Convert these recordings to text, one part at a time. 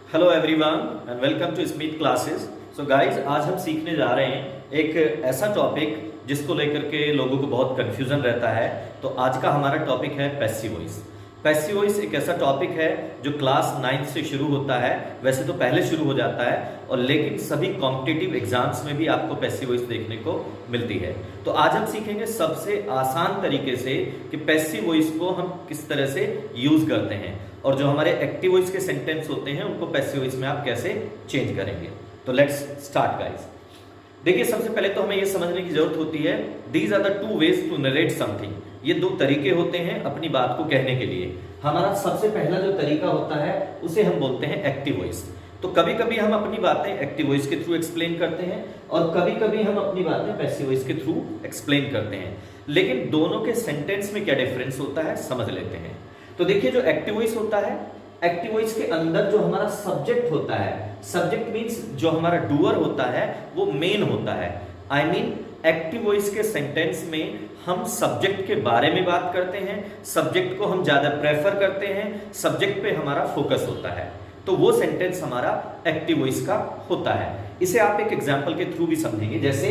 Hello everyone and welcome to Smith classes. So guys, आज हम सीखने जा रहे हैं एक ऐसा टॉपिक जिसको लेकर के लोगों को बहुत कंफ्यूजन रहता है। तो आज का हमारा टॉपिक है पैसिव वॉइस। पैसिव वॉइस एक ऐसा टॉपिक है जो क्लास 9 से शुरू होता है। वैसे तो पहले शुरू हो जाता है और लेकिन सभी कॉम्पिटिटिव एग्जाम्स में भी आपको पैसिव वॉइस देखने को मिलती है। तो आज हम सीखेंगे सबसे आसान तरीके से कि पैसिव वॉइस को हम किस तरह से यूज करते हैं और जो हमारे एक्टिव वॉइस के सेंटेंस होते हैं उनको पैसिव वॉइस में आप कैसे चेंज करेंगे। तो लेट्स स्टार्ट गाइस। देखिए, सबसे पहले तो हमें यह समझने की जरूरत होती है these are the two ways to narrate something. ये दो तरीके होते हैं अपनी बात को कहने के लिए। हमारा सबसे पहला जो तरीका होता है उसे हम बोलते हैं एक्टिव वॉइस। तो कभी कभी हम अपनी बातें एक्टिव वॉइस के थ्रू एक्सप्लेन करते हैं और कभी कभी हम अपनी बातें पैसिव वॉइस के थ्रू एक्सप्लेन करते हैं। लेकिन दोनों के सेंटेंस में क्या डिफरेंस होता है समझ लेते हैं। तो देखिए, जो एक्टिव वॉइस होता है, एक्टिव वॉइस के अंदर जो हमारा सब्जेक्ट होता है, सब्जेक्ट मींस जो हमारा डूअर होता है वो मेन होता है। आई मीन एक्टिव वॉइस के सेंटेंस में हम सब्जेक्ट के बारे में बात करते हैं, सब्जेक्ट को हम ज्यादा प्रेफर करते हैं, सब्जेक्ट पे हमारा फोकस होता है। तो वो सेंटेंस हमारा एक्टिव वॉइस का होता है। इसे आप एक एग्जांपल के थ्रू भी समझेंगे, जैसे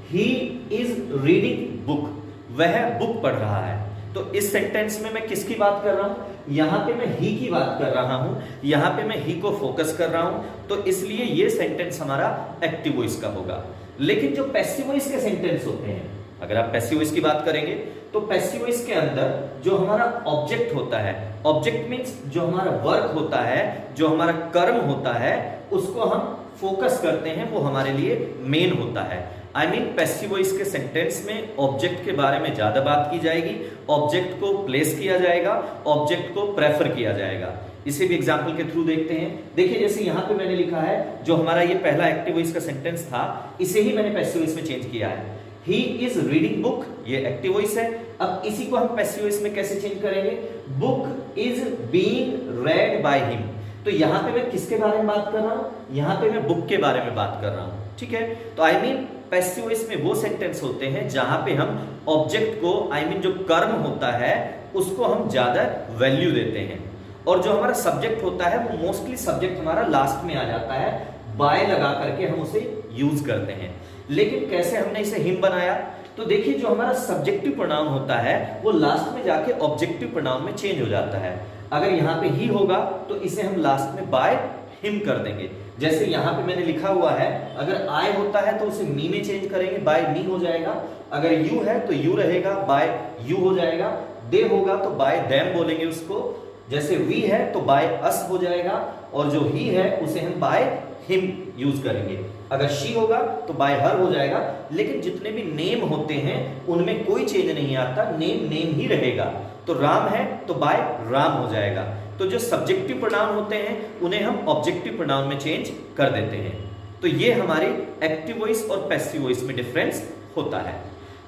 ही इज रीडिंग बुक, वह बुक पढ़ रहा है। तो इस सेंटेंस में मैं किसकी बात कर रहा हूं? यहां पे मैं ही की बात कर रहा हूं, यहां पे मैं ही को फोकस कर रहा हूं। तो इसलिए ये सेंटेंस हमारा एक्टिव वॉइस का होगा। लेकिन जो पैसिव वॉइस के सेंटेंस होते हैं, अगर आप पैसिव वॉइस की बात करेंगे तो पैसिव वॉइस के अंदर जो हमारा ऑब्जेक्ट होता है, ऑब्जेक्ट मींस जो हमारा वर्क होता है, जो हमारा कर्म होता है, उसको हम फोकस करते हैं, वो हमारे लिए मेन होता है। आई मीन पैसिव वॉइस के सेंटेंस में ऑब्जेक्ट के बारे में ज्यादा बात की जाएगी, ऑब्जेक्ट को प्लेस किया जाएगा, ऑब्जेक्ट को प्रेफर किया जाएगा। इसे भी एग्जांपल के थ्रू देखते हैं। देखिए, जैसे यहां पे मैंने लिखा है, जो हमारा ये पहला एक्टिव वॉइस का सेंटेंस था, इसे ही मैंने पैसिव वॉइस में चेंज किया है। ही इज रीडिंग बुक, ये एक्टिव वॉइस है। अब इसी को हम पैसिव वॉइस में कैसे चेंज करेंगे? Book is being red by him. तो यहां पे मैं किसके बारे में बात कर रहा हूं? यहां पे मैं बुक के बारे में बात कर रहा हूं। ठीक है, तो आई मीन पैसिव वॉइस में वो सेंटेंस होते हैं जहां पे हम ऑब्जेक्ट को, आई मीन जो कर्म होता है, उसको हम ज्यादा वैल्यू देते हैं। और जो हमारा सब्जेक्ट होता है वो मोस्टली सब्जेक्ट हमारा लास्ट में आ जाता है, बाय लगा करके हम उसे यूज करते हैं। लेकिन कैसे हमने इसे हिम बनाया? तो देखिए, जो हमारा सब्जेक्टिव प्रोनाउन होता है वो लास्ट में जाके ऑब्जेक्टिव प्रोनाउन में चेंज हो जाता है। अगर यहाँ पे ही होगा तो इसे हम लास्ट में बाय हिम कर देंगे। जैसे यहाँ पे मैंने लिखा हुआ है, अगर आई होता है तो उसे मी में चेंज करेंगे, बाय मी हो जाएगा। अगर यू है तो यू रहेगा, बाय यू हो जाएगा। दे होगा तो बाय देम बोलेंगे उसको। जैसे वी है तो बाय अस हो जाएगा, और जो ही है उसे हम बाय हिम यूज करेंगे। अगर शी होगा तो बाय हर हो जाएगा। लेकिन जितने भी नेम होते हैं उनमें कोई चेंज नहीं आता, नेम नेम ही रहेगा। तो राम है तो बाय राम हो जाएगा। तो जो सब्जेक्टिव प्रोनाउन होते हैं उन्हें हम ऑब्जेक्टिव प्रोनाउन में चेंज कर देते हैं। तो ये हमारी एक्टिव वॉइस और पैसिव वॉइस में डिफरेंस होता है।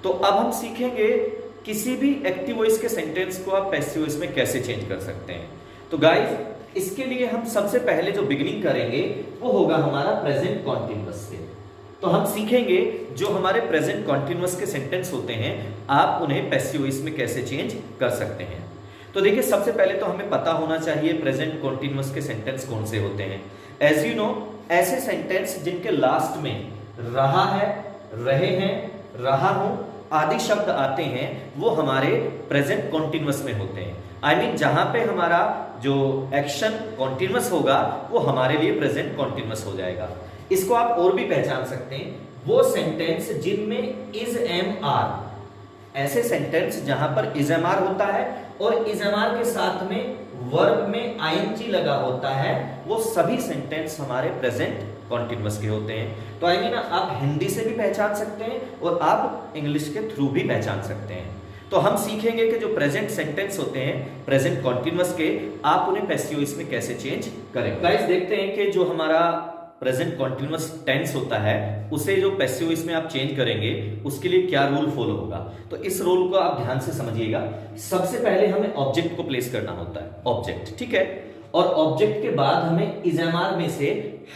तो अब हम सीखेंगे किसी भी एक्टिव वॉइस के सेंटेंस को आप पैसिव वॉइस में कैसे चेंज कर सकते हैं। तो गाइस, इसके लिए हम सबसे पहले जो बिगिनिंग करेंगे वो होगा हमारा प्रेजेंट कॉन्टिन्यूअस से। तो हम सीखेंगे जो हमारे प्रेजेंट कॉन्टिन्यूअस के सेंटेंस होते हैं, आप उन्हें पैसिव वॉइस में कैसे चेंज कर सकते हैं। तो देखिए, सबसे पहले तो हमें पता होना चाहिए प्रेजेंट कॉन्टिन्यूअस के सेंटेंस कौन से होते हैं। एज यू नो, ऐसे सेंटेंस जिनके लास्ट में रहा है, रहे हैं, रहा हूं आदि शब्द आते हैं वो हमारे प्रेजेंट कॉन्टिन्यूअस में होते हैं। आई मीन जहां पे हमारा जो एक्शन कॉन्टिन्यूअस होगा वो हमारे लिए प्रेजेंट कॉन्टिन्यूअस हो जाएगा। इसको आप और भी पहचान सकते हैं, वो सेंटेंस जिनमें इज एम आर, ऐसे सेंटेंस जहां पर इज एम आर होता है और इज एम आर के साथ में वर्ब में आईएनजी लगा होता है, वो सभी सेंटेंस हमारे प्रेजेंट कॉन्टिन्यूअस के होते हैं। तो आई मीन आप हिंदी से भी पहचान सकते हैं और आप इंग्लिश के थ्रू भी पहचान सकते हैं। तो हम सीखेंगे कि जो प्रेजेंट सेंटेंस होते हैं प्रेजेंट कॉन्टिन्यूअस के, आप उन्हें पैसिव वॉइस में कैसे चेंज करेंगे। गाइस, देखते हैं कि जो हमारा प्रेजेंट कॉन्टिन्यूअस टेंस होता है उसे जो पैसिव वॉइस में आप चेंज करेंगे उसके लिए क्या रूल फॉलो होगा। तो इस रूल को आप ध्यान से समझिएगा। सबसे पहले हमें ऑब्जेक्ट को प्लेस करना होता है, ऑब्जेक्ट, ठीक है। और ऑब्जेक्ट के बाद हमें इज एम आर में से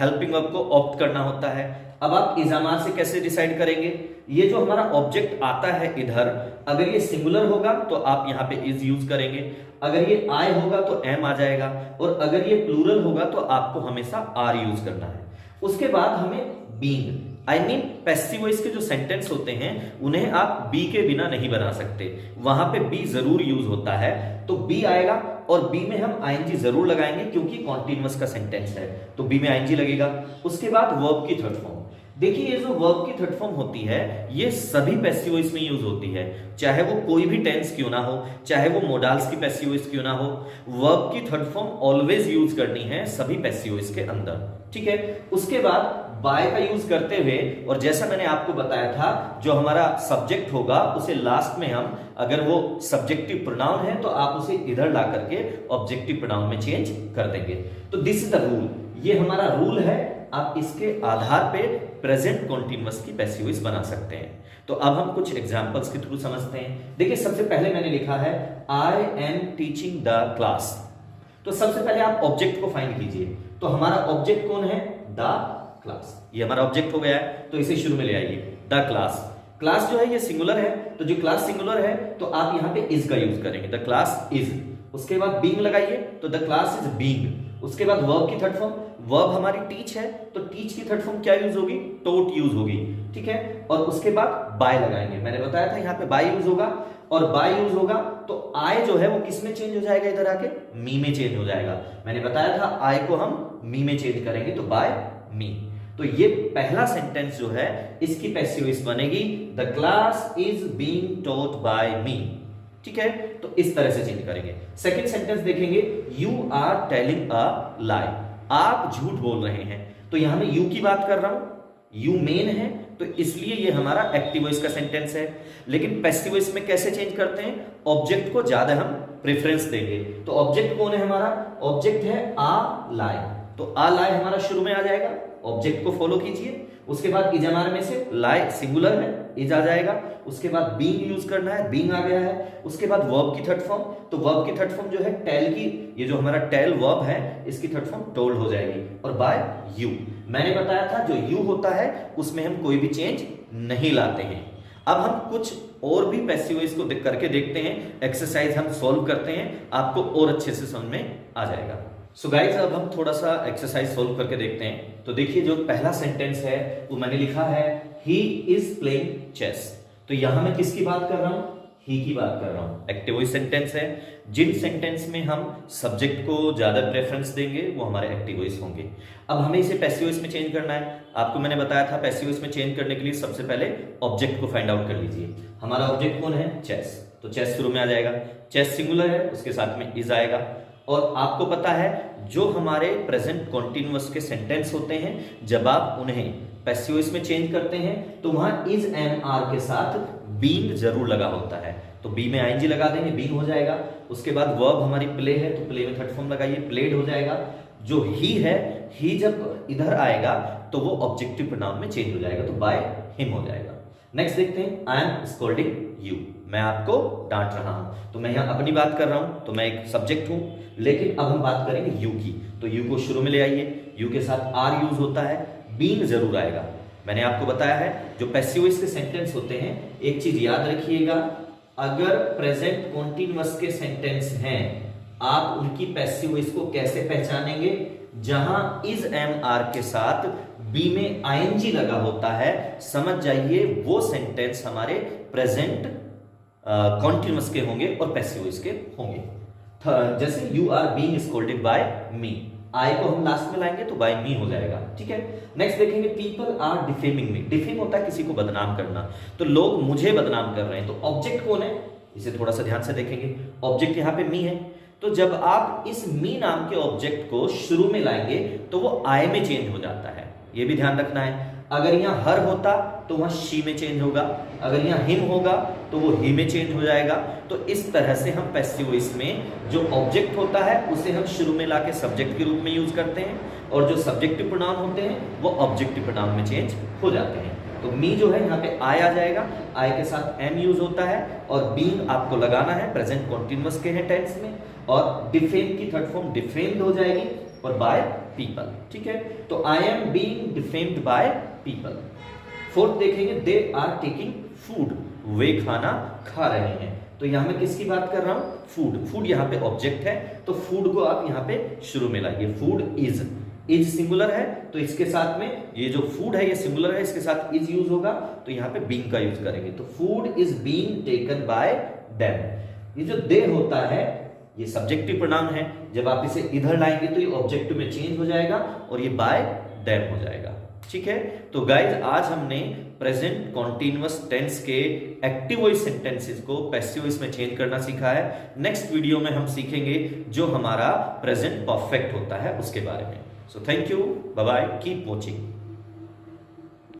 हेल्पिंग वर्ब को ऑप्ट करना होता है। अब आप इजामार से कैसे डिसाइड करेंगे? ये जो हमारा ऑब्जेक्ट आता है इधर, अगर ये सिंगुलर होगा तो आप यहाँ पे इज यूज करेंगे, अगर ये आई होगा तो एम आ जाएगा, और अगर ये प्लूरल होगा तो आपको हमेशा आर यूज करना है। उसके बाद हमें being, I mean passive voice के जो सेंटेंस होते हैं उन्हें आप बी के बिना नहीं बना सकते, वहां पे बी जरूर यूज होता है, तो बी आएगा और बी में हम आईएनजी जरूर लगाएंगे क्योंकि कॉन्टिन्यूअस का सेंटेंस है, तो बी में आईएनजी लगेगा। उसके बाद वर्ब की थर्ड फॉर्म, देखिए ये जो वर्ब की थर्ड फॉर्म होती है ये सभी पैसिव वॉइस में यूज होती है, चाहे वो कोई भी टेंस क्यों ना हो, चाहे वो मोडाल्स की पैसिव वॉइस क्यों ना हो, वर्ब की थर्ड फॉर्म ऑलवेज यूज करनी है सभी पैसिव वॉइस के अंदर, ठीक है। उसके बाद बाय का यूज करते हुए, और जैसा मैंने आपको बताया था जो हमारा सब्जेक्ट होगा उसे लास्ट में हम, अगर वो सब्जेक्टिव प्रोनाउन है तो आप उसे इधर ला करके ऑब्जेक्टिव प्रोनाउन में चेंज कर देंगे। तो दिस इज द रूल, ये हमारा रूल है, आप इसके आधार पे प्रेजेंट कॉन्टिन्यूअस की पैसिव वॉइस बना सकते हैं। तो अब हम कुछ एग्जांपल्स के थ्रू समझते हैं। देखिए सबसे पहले मैंने लिखा है I am teaching the class, तो सबसे पहले आप ऑब्जेक्ट को फाइंड कीजिए, तो हमारा ऑब्जेक्ट कौन है? द क्लास, ये हमारा ऑब्जेक्ट हो गया है, तो इसे शुरू में ले आइए, द क्लास। क्लास जो है ये सिंगुलर है, तो जो क्लास सिंगुलर है तो आप यहाँ पे इज का यूज करेंगे, द क्लास इज। उसके बाद बीइंग लगाइए, तो द क्लास इज बीइंग। उसके बाद वर्ब की थर्ड फॉर्म, वर्ब हमारी टीच है, तो टीच की थर्ड फॉर्म क्या यूज होगी? टोट यूज होगी, ठीक है। और उसके बाद बाय लगाएंगे, मैंने बताया था यहाँ पे बाय यूज होगा, और बाय यूज होगा तो आई जो है वो किस में चेंज हो जाएगा? इधर आके मी में चेंज हो जाएगा। मैंने बताया था आई को हम मी में चेंज करेंगे, तो बाय मी। तो ये पहला सेंटेंस जो है इसकी पैसिव वॉइस बनेगी the class is being taught by me, ठीक है। तो इस तरह से चेंज करेंगे। सेकंड सेंटेंस देखेंगे, you are telling a lie, आप झूठ बोल रहे हैं, तो यहां मैं यू की बात कर रहा हूं, यू मेन है, तो इसलिए ये हमारा एक्टिव वॉइस का सेंटेंस है। लेकिन पैसिव वॉइस में कैसे चेंज करते हैं? ऑब्जेक्ट को ज्यादा हम प्रेफरेंस देंगे, तो ऑब्जेक्ट कौन है हमारा? ऑब्जेक्ट है आ लाई, तो आ लाई हमारा शुरू में आ जाएगा, ऑब्जेक्ट को फॉलो कीजिए। उसके बाद इज हमारे में से लाई सिंगुलर है, इज आ जाएगा। उसके बाद बीइंग यूज करना है, बीइंग आ गया है। उसके बाद वर्ब की थर्ड फॉर्म, तो वर्ब की थर्ड फॉर्म जो है टेल की, ये जो हमारा टेल वर्ब है इसकी थर्ड फॉर्म टोल्ड हो जाएगी, और बाय यू। मैंने बताया था जो यू होता है उसमें हम कोई भी चेंज नहीं लाते हैं। अब हम कुछ और भी पैसिव वॉइस को करके देखते हैं, एक्सरसाइज हम सॉल्व करते हैं, आपको और अच्छे से समझ में आ जाएगा। सो गाइज अब हम थोड़ा सा एक्सरसाइज सोल्व करके देखते हैं। तो देखिए जो पहला सेंटेंस है वो मैंने लिखा है ही इज प्लेइंग चेस, तो यहां मैं किसकी बात कर रहा हूं? ही की बात कर रहा हूं। एक्टिव वॉइस सेंटेंस है, जिन सेंटेंस में हम सब्जेक्ट को ज्यादा प्रेफरेंस देंगे वो हमारे एक्टिव वॉइस होंगे। अब हमें इसे पैसिव वॉइस में चेंज करना है। आपको मैंने बताया था पैसिव वॉइस में चेंज करने के लिए सबसे पहले ऑब्जेक्ट को फाइंड आउट कर लीजिए। हमारा ऑब्जेक्ट कौन है? चेस, तो चेस शुरू में आ जाएगा, चेस सिंगुलर है, उसके साथ में इज आएगा। और आपको पता है जो हमारे प्रेजेंट कॉन्टिन्यूअस के सेंटेंस होते हैं जब आप उन्हें पैसिव वॉइस में चेंज करते हैं तो वहां इज एम आर के साथ बीइंग जरूर लगा होता है, तो बी में आईएनजी लगा देंगे, बीइंग हो जाएगा। उसके बाद वर्ब हमारी प्ले है, तो प्ले में थर्ड फॉर्म लगाइए, प्लेड हो जाएगा। जो ही है, ही जब इधर आएगा तो वो ऑब्जेक्टिव प्रोनाउन में चेंज हो जाएगा, तो बाय हिम हो जाएगा। नेक्स्ट देखते हैं, आई एम स्कोल्डिंग यू, मैं आपको डांट रहा हूं, तो मैं यहां अपनी बात कर रहा हूं, तो मैं एक सब्जेक्ट हूं। लेकिन अब हम बात करेंगे यू की, तो यू को शुरू में ले आइए, यू के साथ आर यूज होता है, बीइंग जरूर आएगा। मैंने आपको बताया है जो पैसिव वॉइस के सेंटेंस होते हैं, एक चीज याद रखिएगा, अगर प्रेजेंट कॉन्टिन्यूअस के सेंटेंस हैं आप उनकी पैसिव वॉइस को कैसे पहचानेंगे? जहां इज एम आर के साथ बी में आईएनजी लगा होता है, समझ जाइए वो सेंटेंस हमारे प्रेजेंट कॉन्टिन्यूअस के होंगे और पैसिव वॉइस के होंगे। जैसे you are being scolded by me, I को हम लास्ट में लाएंगे तो बाय मी हो जाएगा, ठीक है। नेक्स्ट देखेंगे, people are defaming me, defame होता है किसी को बदनाम करना, तो लोग मुझे बदनाम कर रहे हैं, तो ऑब्जेक्ट कौन है? इसे थोड़ा सा ध्यान से देखेंगे, ऑब्जेक्ट यहाँ पे मी है, तो जब आप इस मी नाम के ऑब्जेक्ट को शुरू में लाएंगे तो वो आई में चेंज हो जाता है, ये भी ध्यान रखना है। अगर यहाँ हर होता तो वहां शी में चेंज होगा, अगर यहाँ हिम होगा तो वो ही में चेंज हो जाएगा। तो इस तरह से हम पैसिव वॉइस में जो ऑब्जेक्ट होता है उसे हम शुरू में लाके सब्जेक्ट के रूप में यूज करते हैं, और जो सब्जेक्टिव प्रोनाउन होते हैं वो ऑब्जेक्टिव प्रोनाउन में चेंज हो जाते हैं। तो मी जो है यहाँ पे आई आ जाएगा, आई के साथ एम यूज होता है, और बीइंग आपको लगाना है प्रेजेंट कॉन्टिन्यूअस के हैं टेंस में, और डिफेम की थर्ड फॉर्म डिफेम्ड हो जाएगी, और बाय पीपल, ठीक है। तो I am being defamed by people. Fourth देखेंगे, दे आर टेकिंग फूड, वे खाना खा रहे हैं। तो यहां मैं किसकी बात कर रहा हूं, फूड। फूड यहां पे ऑब्जेक्ट है, तो फूड को आप यहां पे शुरू में लाइए। फूड इज सिंगुलर है, तो इसके साथ में ये जो फूड है ये सिंगुलर है, इसके साथ इज यूज होगा, तो यहां पे बीइंग का यूज करेंगे। तो food is being taken by them. ये जो दे होता है ये सब्जेक्टिव प्रोनाउन है, जब आप इसे इधर लाएंगे तो ये ऑब्जेक्टिव में चेंज हो जाएगा और ये बाय देम हो जाएगा, ठीक है। तो गाइज आज हमने प्रेजेंट कॉन्टिन्यूअस टेंस के एक्टिव वॉइस सेंटेंसेस को पैसिव वॉइस में चेंज करना सीखा है। नेक्स्ट वीडियो में हम सीखेंगे जो हमारा प्रेजेंट परफेक्ट होता है उसके बारे में। So thank you, bye bye, keep watching.